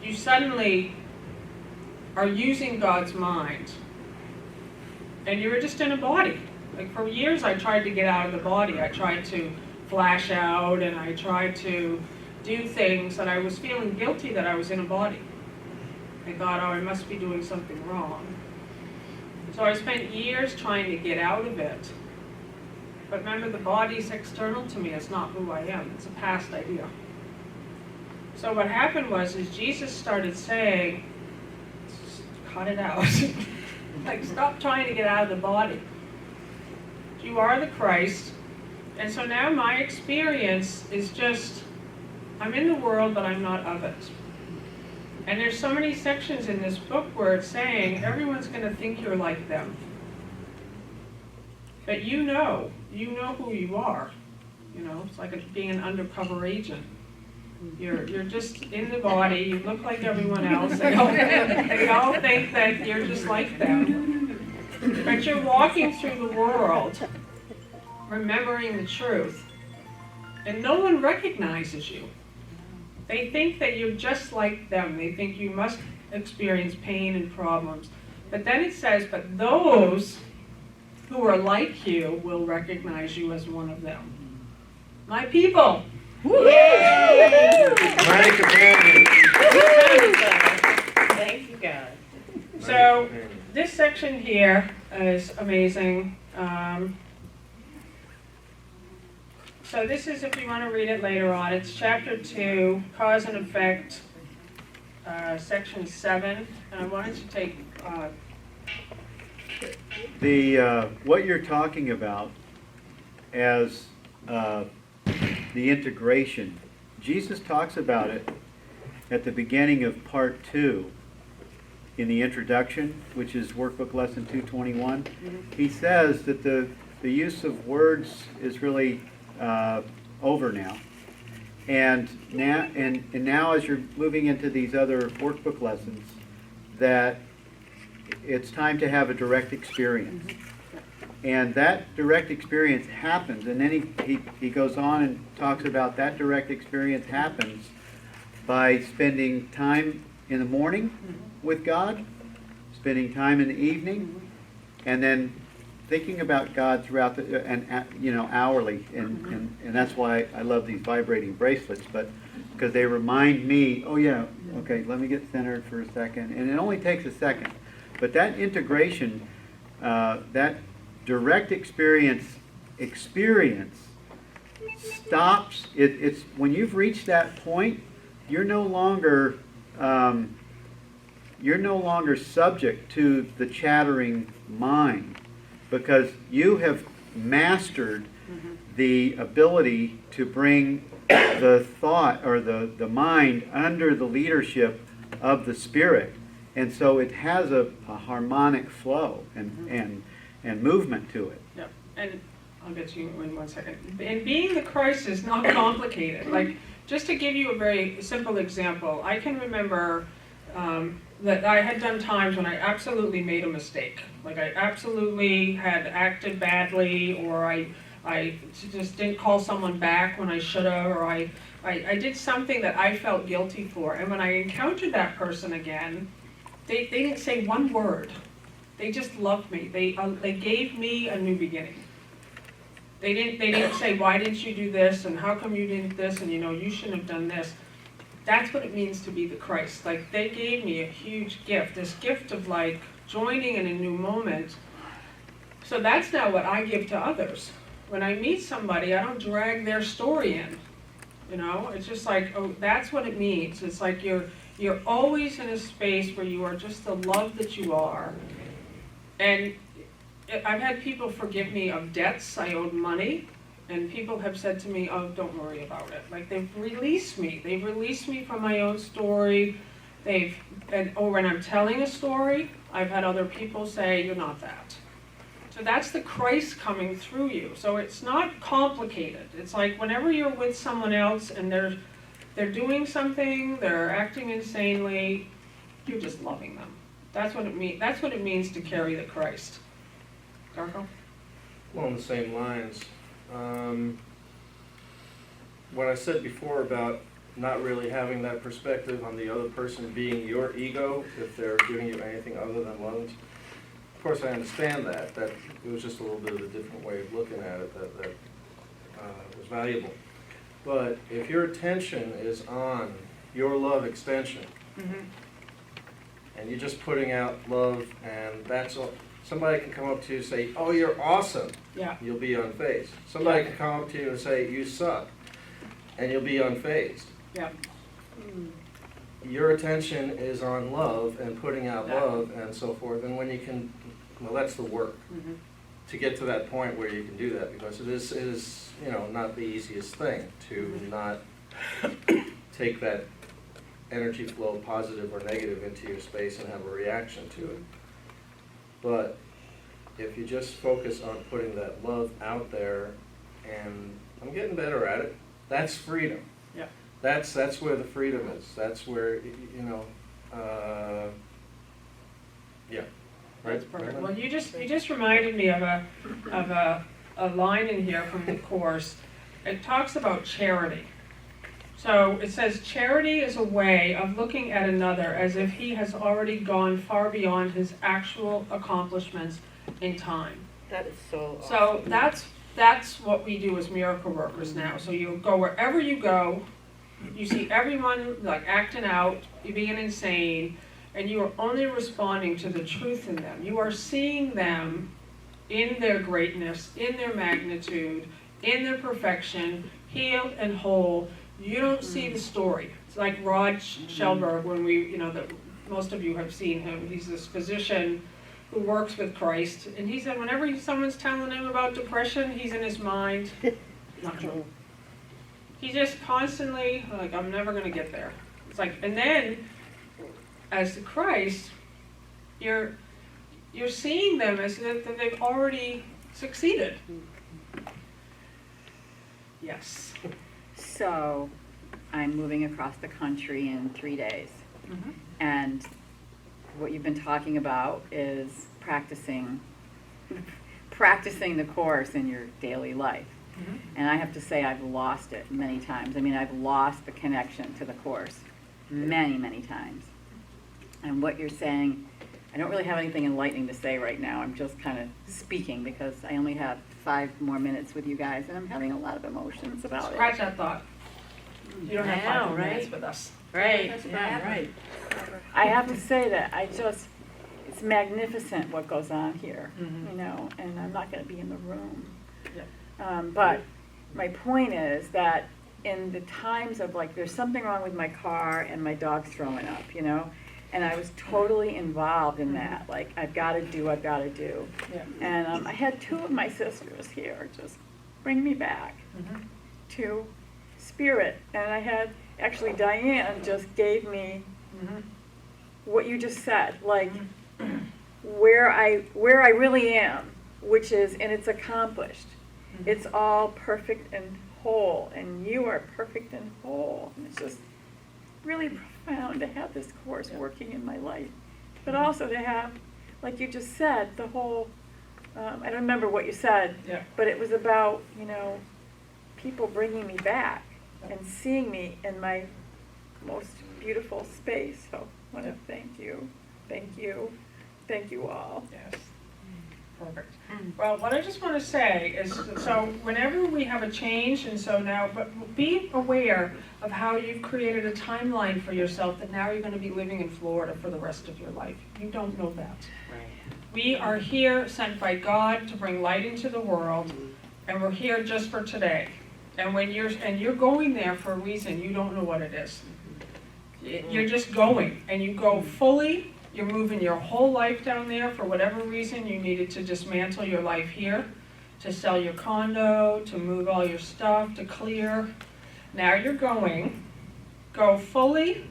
You suddenly are using God's mind. And you're just in a body. Like for years I tried to get out of the body. I tried to flash out and I tried to do things and I was feeling guilty that I was in a body. I thought, oh, I must be doing something wrong. So I spent years trying to get out of it. But remember, the body's external to me. It's not who I am. It's a past idea. So what happened was Jesus started saying, cut it out. Like, stop trying to get out of the body. You are the Christ. And so now my experience is just, I'm in the world, but I'm not of it. And there's so many sections in this book where it's saying everyone's going to think you're like them. But you know who you are. You know, it's like being an undercover agent. You're just in the body, you look like everyone else, they all think that you're just like them. But you're walking through the world, remembering the truth, and no one recognizes you. They think that you're just like them. They think you must experience pain and problems. But then it says, but those who are like you will recognize you as one of them. My people. Yay! Thank you, God. So this section here is amazing. So this is, if you want to read it later on, it's chapter 2, cause and effect, section 7. And I wanted to take what you're talking about as the integration. Jesus talks about it at the beginning of part 2 in the introduction, which is workbook lesson 221. He says that the use of words is really over now. And now as you're moving into these other workbook lessons, that it's time to have a direct experience. And that direct experience happens, and then he goes on and talks about that direct experience happens by spending time in the morning with God, spending time in the evening, and then thinking about God throughout the, hourly. And that's why I love these vibrating bracelets, but because they remind me, oh yeah, okay, let me get centered for a second. And it only takes a second. But that integration, that direct experience stops. It's when you've reached that point, you're no longer subject to the chattering mind, because you have mastered the ability to bring the thought or the mind under the leadership of the Spirit, and so it has a harmonic flow and movement to it. Yep, and I'll get to you in 1 second. And being the Christ is not complicated. Like, just to give you a very simple example, I can remember that I had done times when I absolutely made a mistake. Like, I absolutely had acted badly, or I just didn't call someone back when I should have, or I did something that I felt guilty for. And when I encountered that person again, they didn't say one word. They just loved me. They gave me a new beginning. They didn't say, why didn't you do this, and how come you didn't this, and you shouldn't have done this. That's what it means to be the Christ. Like, they gave me a huge gift, this gift of like joining in a new moment. So that's now what I give to others. When I meet somebody, I don't drag their story in. It's just like, oh, that's what it means. It's like you're always in a space where you are just the love that you are. And I've had people forgive me of debts I owed money, and people have said to me, oh, don't worry about it. Like, they've released me. They've released me from my own story. When I'm telling a story, I've had other people say, you're not that. So that's the Christ coming through you. So it's not complicated. It's like whenever you're with someone else and they're doing something, they're acting insanely, you're just loving them. That's what it means. That's what it means to carry the Christ. Darko? Along the same lines, what I said before about not really having that perspective on the other person being your ego, if they're giving you anything other than love. Of course, I understand that it was just a little bit of a different way of looking at it that was valuable. But if your attention is on your love extension, and you're just putting out love, and that's all. Somebody can come up to you and say, oh, you're awesome. Yeah. You'll be unfazed. Somebody can come up to you and say, you suck. And you'll be unfazed. Yeah. Your attention is on love and putting out love and so forth. And when you can, well, that's the work. To get to that point where you can do that, because it is not the easiest thing to not take that energy flow, positive or negative, into your space and have a reaction to it. But if you just focus on putting that love out there, and I'm getting better at it, that's freedom. Yeah. That's where the freedom is. That's where, yeah. That's perfect. Well, you just reminded me of a line in here from the Course. It talks about charity. So it says, charity is a way of looking at another as if he has already gone far beyond his actual accomplishments in time. That is so awesome. So that's what we do as miracle workers now. So you go wherever you go, you see everyone like acting out, you being insane, and you are only responding to the truth in them. You are seeing them in their greatness, in their magnitude, in their perfection, healed and whole. You don't see the story. It's like Rod Shelberg, when that most of you have seen him. He's this physician who works with Christ, and he said whenever someone's telling him about depression, he's in his mind. Not true. He's just constantly like, I'm never going to get there. It's like, and then as the Christ, you're seeing them as that they've already succeeded. Yes. So, I'm moving across the country in 3 days. And what you've been talking about is practicing the Course in your daily life. And I have to say I've lost it many times. I mean, I've lost the connection to the Course. many, many times. And what you're saying, I don't really have anything enlightening to say right now. I'm just kind of speaking because I only have 5 more minutes with you guys, and I'm having a lot of emotions about it. Scratch that thought. You don't have I know, 5 more minutes right? with us. Right, That's yeah, forever. right. I have to say that it's magnificent what goes on here, Mhm. you know, and I'm not gonna be in the room. Yep. But my point is that in the times of like, there's something wrong with my car and my dog's throwing up, you know? And I was totally involved in that, like, I've gotta do. Yeah. And I had 2 of my sisters here just bring me back Mhm. to spirit. And I had, actually Diane just gave me Mhm. what you just said, like where I really am, which is, and it's accomplished. Mhm. It's all perfect and whole, and you are perfect and whole. And it's just really profound to have this course working in my life, but also to have, like you just said, the whole. I don't remember what you said, Yeah. but it was about, you know, people bringing me back and seeing me in my most beautiful space. So I want to thank you all. Yes. Perfect. Well, what I just want to say is, so whenever we have a change, and so now, but be aware of how you've created a timeline for yourself that now you're going to be living in Florida for the rest of your life. You don't know that. We are here sent by God to bring light into the world, and we're here just for today. And when you're going there for a reason, you don't know what it is. You're just going, and you go fully. You're moving your whole life down there for whatever reason. You needed to dismantle your life here, to sell your condo, to move all your stuff, to clear. Now you're going. Go fully,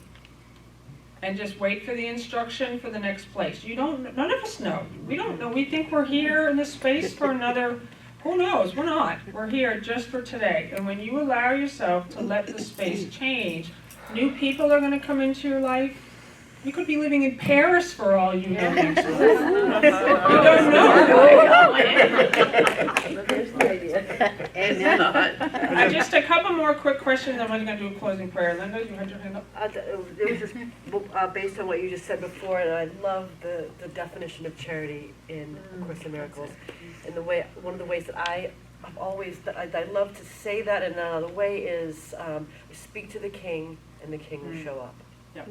and just wait for the instruction for the next place. None of us know. We don't know. We think we're here in this space for another, who knows? We're not. We're here just for today. And when you allow yourself to let the space change, new people are going to come into your life. You could be living in Paris for all you know next month. You don't know. Just a couple more quick questions. I'm going to do a closing prayer. Linda, you had your hand up. It was just based on what you just said before, and I love the definition of charity in A Course in Miracles. And one of the ways that I love to say that in another way is speak to the king, and the king will show up. Yep.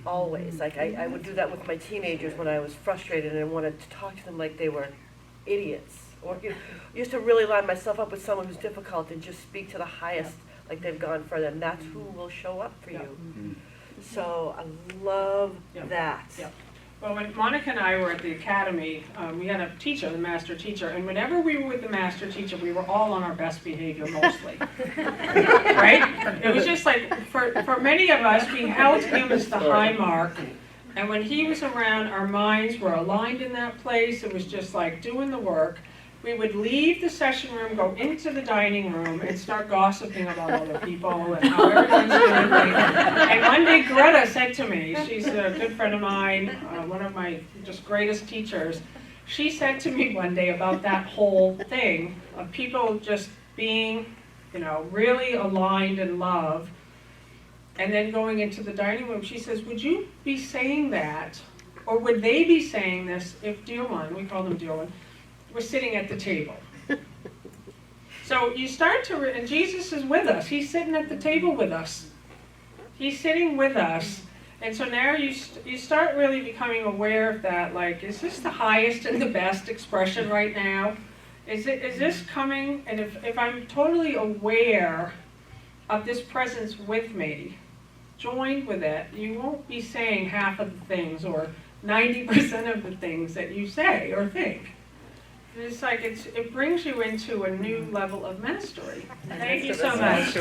Always. Like I would do that with my teenagers when I was frustrated and I wanted to talk to them like they were idiots. Or used to really line myself up with someone who's difficult and just speak to the highest, like they've gone further, and that's who will show up for you. So I love that. Yep. Well, when Monica and I were at the academy, we had a teacher, the master teacher, and whenever we were with the master teacher, we were all on our best behavior mostly. Right? It was just like, for many of us, we held him as the high mark, and when he was around, our minds were aligned in that place. It was just like doing the work. We would leave the session room, go into the dining room, and start gossiping about other people and how everyone's doing things. And one day Greta said to me, she's a good friend of mine, one of my just greatest teachers, she said to me one day about that whole thing of people just being, really aligned in love, and then going into the dining room, she says, would you be saying that, or would they be saying this if dear one, we call them dear one, we're sitting at the table. So you start to, and Jesus is with us. He's sitting at the table with us. He's sitting with us. And so now you start really becoming aware of that, like, is this the highest and the best expression right now? Is this coming? And if I'm totally aware of this presence with me, joined with it, you won't be saying half of the things or 90% of the things that you say or think. It's like it brings you into a new level of mastery. Thank you so much.